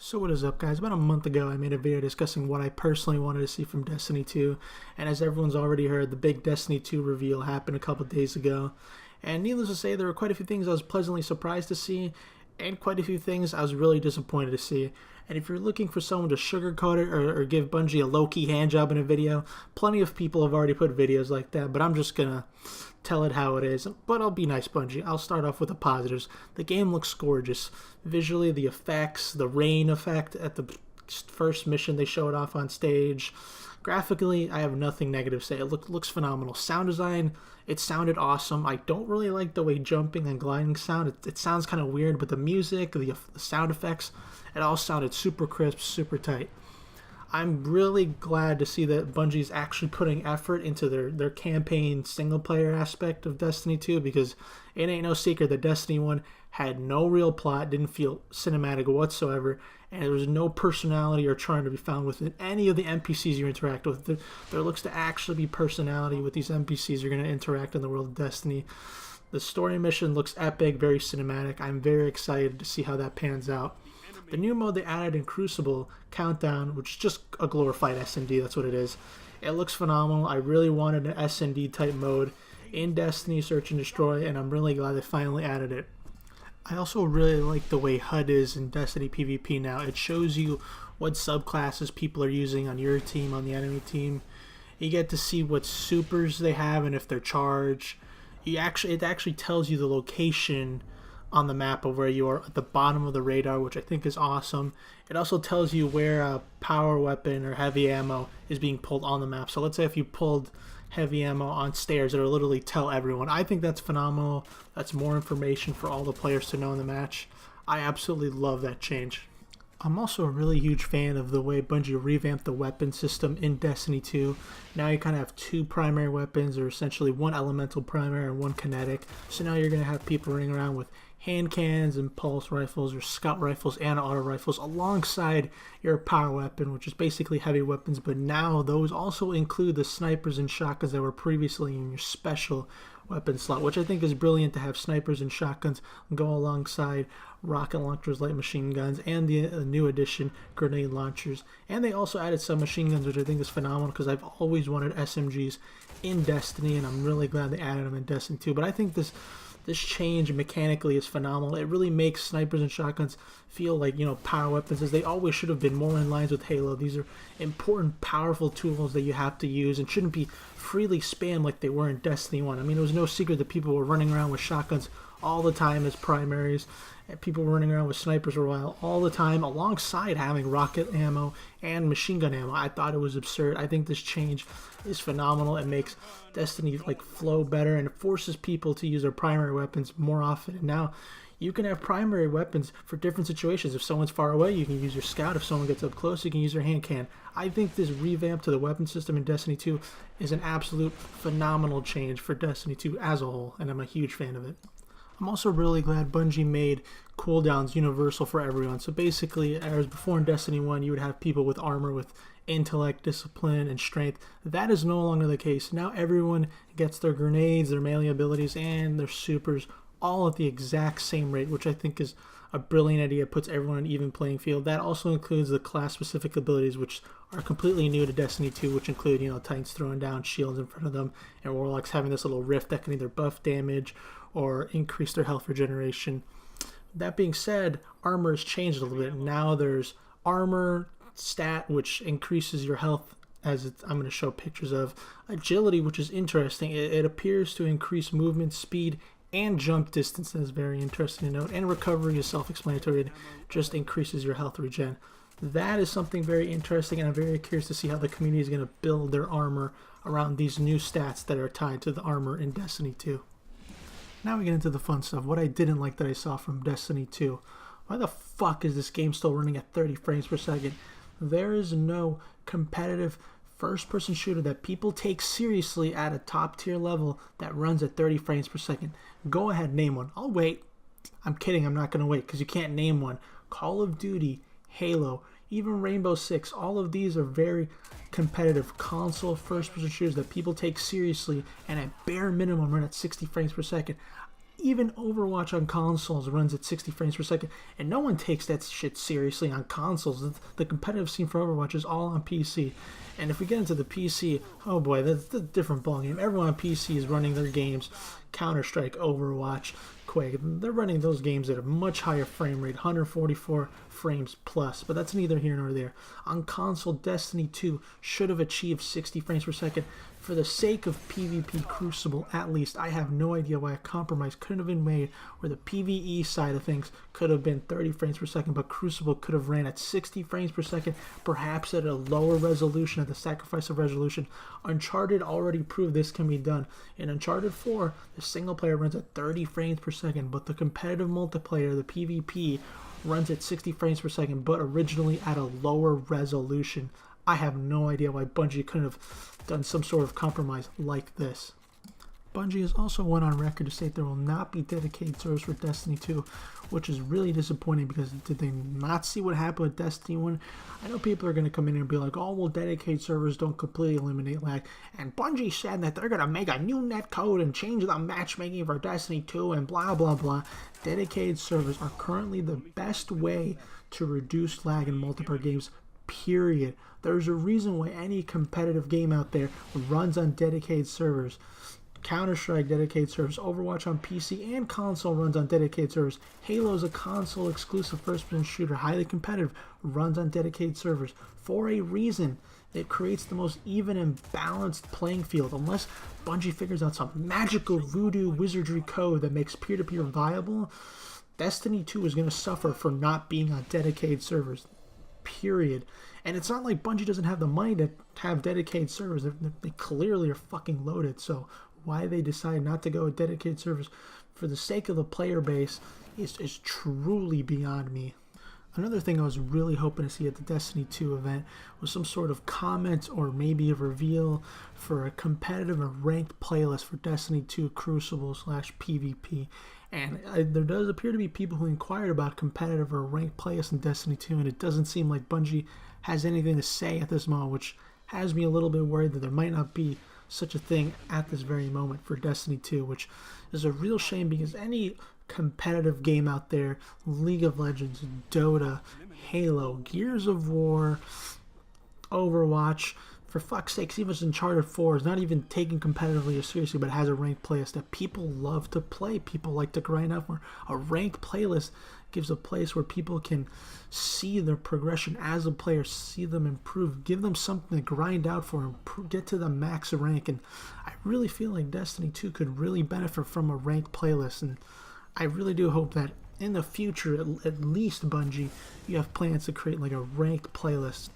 So what is up, guys? About a month ago I made a video discussing what I personally wanted to see from Destiny 2, and as everyone's already heard, the big Destiny 2 reveal happened a couple days ago, and needless to say, there were quite a few things I was pleasantly surprised to see, and quite a few things I was really disappointed to see. And if you're looking for someone to sugarcoat it or give Bungie a low-key handjob in a video, plenty of people have already put videos like that, but I'm just gonna tell it how it is. But I'll be nice, Bungie. I'll start off with the positives. The game looks gorgeous. Visually, the effects, the rain effect at the first mission they showed off on stage. Graphically, I have nothing negative to say. It looks phenomenal. Sound design, it sounded awesome. I don't really like the way jumping and gliding sound. It sounds kind of weird, but the music, the sound effects, it all sounded super crisp, super tight. I'm really glad to see that Bungie's actually putting effort into their campaign single-player aspect of Destiny 2, because it ain't no secret that Destiny 1 had no real plot, didn't feel cinematic whatsoever, and there was no personality or charm to be found within any of the NPCs you interact with. There looks to actually be personality with these NPCs you're going to interact in the world of Destiny. The story mission looks epic, very cinematic. I'm very excited to see how that pans out. The new mode they added in Crucible, Countdown, which is just a glorified S&D, that's what it is. It looks phenomenal. I really wanted an S&D type mode in Destiny Search and Destroy, and I'm really glad they finally added it. I also really like the way HUD is in Destiny PvP now. It shows you what subclasses people are using on your team, on the enemy team. You get to see what supers they have and if they're charged. It actually tells you the location on the map of where you are at the bottom of the radar, which I think is awesome. It also tells you where a power weapon or heavy ammo is being pulled on the map. So let's say if you pulled heavy ammo on stairs, it'll literally tell everyone. I think that's phenomenal. That's more information for all the players to know in the match. I absolutely love that change. I'm also a really huge fan of the way Bungie revamped the weapon system in Destiny 2. Now you kind of have two primary weapons, or essentially one elemental primary and one kinetic. So now you're going to have people running around with hand cannons and pulse rifles or scout rifles and auto rifles alongside your power weapon, which is basically heavy weapons, but now those also include the snipers and shotguns that were previously in your special weapon slot, which I think is brilliant to have snipers and shotguns go alongside rocket launchers, light machine guns, and the new addition grenade launchers. And they also added some machine guns, which I think is phenomenal because I've always wanted SMGs in Destiny, and I'm really glad they added them in Destiny 2. But I think this change mechanically is phenomenal. It really makes snipers and shotguns feel like, power weapons, as they always should have been, more in lines with Halo. These are important, powerful tools that you have to use and shouldn't be freely spammed like they were in Destiny 1. I mean, it was no secret that people were running around with shotguns all the time as primaries, and people were running around with snipers for a while all the time alongside having rocket ammo and machine gun ammo. I thought it was absurd. I think this change is phenomenal. It makes Destiny flow better, and it forces people to use their primary weapons more often. And now you can have primary weapons for different situations. If someone's far away, you can use your scout. If someone gets up close, you can use your hand cannon. I think this revamp to the weapon system in Destiny 2 is an absolute phenomenal change for Destiny 2 as a whole, and I'm a huge fan of it. I'm also really glad Bungie made cooldowns universal for everyone. So basically, as before in Destiny 1, you would have people with armor with intellect, discipline, and strength. That is no longer the case. Now everyone gets their grenades, their melee abilities, and their supers all at the exact same rate, which I think is a brilliant idea. It puts everyone on an even playing field. That also includes the class-specific abilities, which are completely new to Destiny 2, which include, Titans throwing down shields in front of them, and Warlocks having this little rift that can either buff damage or increase their health regeneration. That being said, armor has changed a little bit. Now there's armor stat, which increases your health, I'm going to show pictures of. Agility, which is interesting. It appears to increase movement speed and jump distance. That is very interesting to note. And recovery is self-explanatory. It just increases your health regen. That is something very interesting, and I'm very curious to see how the community is going to build their armor around these new stats that are tied to the armor in Destiny 2. Now we get into the fun stuff. What I didn't like that I saw from Destiny 2. Why the fuck is this game still running at 30 frames per second? There is no competitive first-person shooter that people take seriously at a top-tier level that runs at 30 frames per second. Go ahead, name one. I'll wait. I'm kidding, I'm not going to wait because you can't name one. Call of Duty, Halo, even Rainbow Six, all of these are very competitive console first-person shooters that people take seriously and at bare minimum run at 60 frames per second. Even Overwatch on consoles runs at 60 frames per second, and no one takes that shit seriously on consoles. The competitive scene for Overwatch is all on PC. And if we get into the PC, oh boy, that's a different ballgame. Everyone on PC is running their games, Counter-Strike, Overwatch, Quake. They're running those games at a much higher frame rate, 144 frames plus, but that's neither here nor there. On console, Destiny 2 should have achieved 60 frames per second. For the sake of PvP Crucible, at least, I have no idea why a compromise couldn't have been made where the PvE side of things could have been 30 frames per second, but Crucible could have ran at 60 frames per second, perhaps at a lower resolution, at the sacrifice of resolution. Uncharted already proved this can be done. In Uncharted 4, the single player runs at 30 frames per second, but the competitive multiplayer, the PvP, runs at 60 frames per second, but originally at a lower resolution. I have no idea why Bungie couldn't have done some sort of compromise like this. Bungie has also went on record to say there will not be dedicated servers for Destiny 2, which is really disappointing because did they not see what happened with Destiny 1? I know people are going to come in and be like, oh, well, dedicated servers don't completely eliminate lag. And Bungie said that they're going to make a new netcode and change the matchmaking for Destiny 2 and blah, blah, blah. Dedicated servers are currently the best way to reduce lag in multiplayer games, period. There's a reason why any competitive game out there runs on dedicated servers. Counter-Strike dedicated servers, Overwatch on PC and console runs on dedicated servers. Halo is a console exclusive first-person shooter, highly competitive, runs on dedicated servers. For a reason, it creates the most even and balanced playing field. Unless Bungie figures out some magical voodoo wizardry code that makes peer-to-peer viable, Destiny 2 is going to suffer for not being on dedicated servers, period. And it's not like Bungie doesn't have the money to have dedicated servers. They clearly are fucking loaded, so why they decide not to go with dedicated servers for the sake of the player base is truly beyond me. Another thing I was really hoping to see at the Destiny 2 event was some sort of comment or maybe a reveal for a competitive or ranked playlist for Destiny 2 Crucible / PvP. And there does appear to be people who inquired about competitive or ranked playlists in Destiny 2, and it doesn't seem like Bungie has anything to say at this moment, which has me a little bit worried that there might not be such a thing at this very moment for Destiny 2, which is a real shame because any competitive game out there, League of Legends, Dota, Halo, Gears of War, Overwatch, for fuck's sakes, even Uncharted 4 is not even taken competitively or seriously, but has a ranked playlist that people love to play. People like to grind out for. A ranked playlist gives a place where people can see their progression as a player, see them improve, give them something to grind out for, get to the max rank. And I really feel like Destiny 2 could really benefit from a ranked playlist. And I really do hope that in the future, at least Bungie, you have plans to create like a ranked playlist.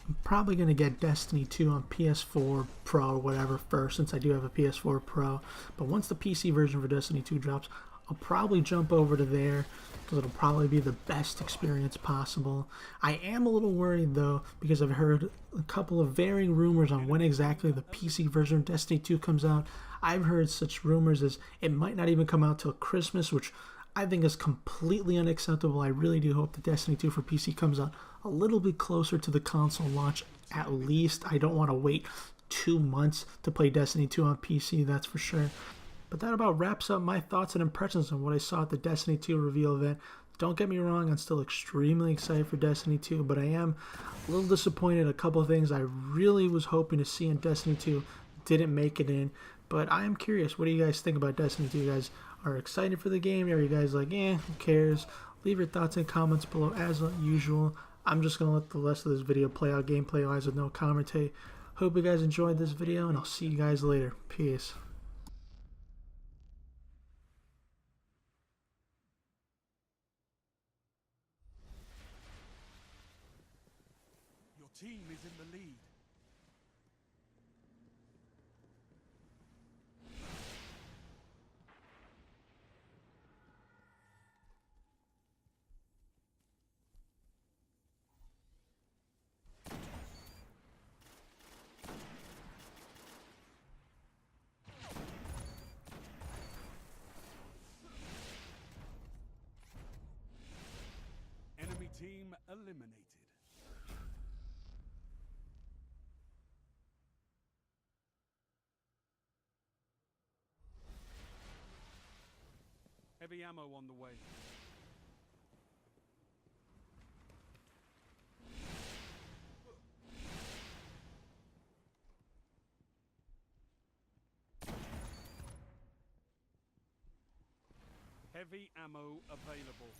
I'm probably going to get Destiny 2 on PS4 Pro or whatever first, since I do have a PS4 Pro. But once the PC version for Destiny 2 drops, I'll probably jump over to there because it'll probably be the best experience possible. I am a little worried though because I've heard a couple of varying rumors on when exactly the PC version of Destiny 2 comes out. I've heard such rumors as it might not even come out till Christmas, which I think is completely unacceptable. I really do hope that Destiny 2 for PC comes out a little bit closer to the console launch at least. I don't want to wait 2 months to play Destiny 2 on PC, that's for sure. But that about wraps up my thoughts and impressions on what I saw at the Destiny 2 reveal event. Don't get me wrong, I'm still extremely excited for Destiny 2, but I am a little disappointed. A couple of things I really was hoping to see in Destiny 2 didn't make it in. But I am curious, what do you guys think about Destiny 2? You guys are excited for the game? Are you guys like, who cares? Leave your thoughts and comments below as usual. I'm just going to let the rest of this video play out gameplay-wise with no commentary. Hope you guys enjoyed this video, and I'll see you guys later. Peace. Your team is in the lead. Enemy team eliminated. Heavy ammo on the way. Heavy ammo available.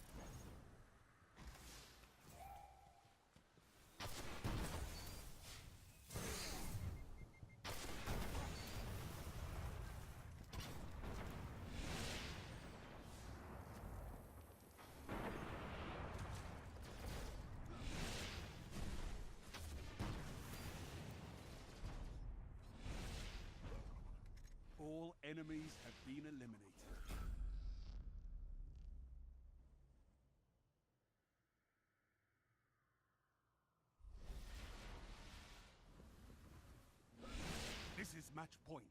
All enemies have been eliminated. This is match point.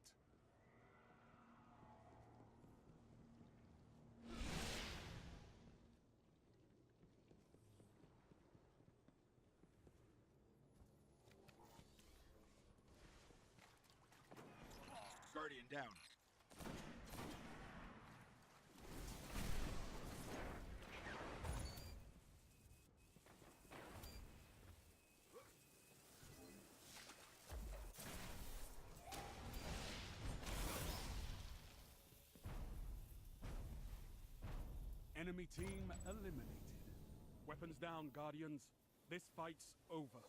Guardian down. Enemy team eliminated. Weapons down, Guardians. This fight's over.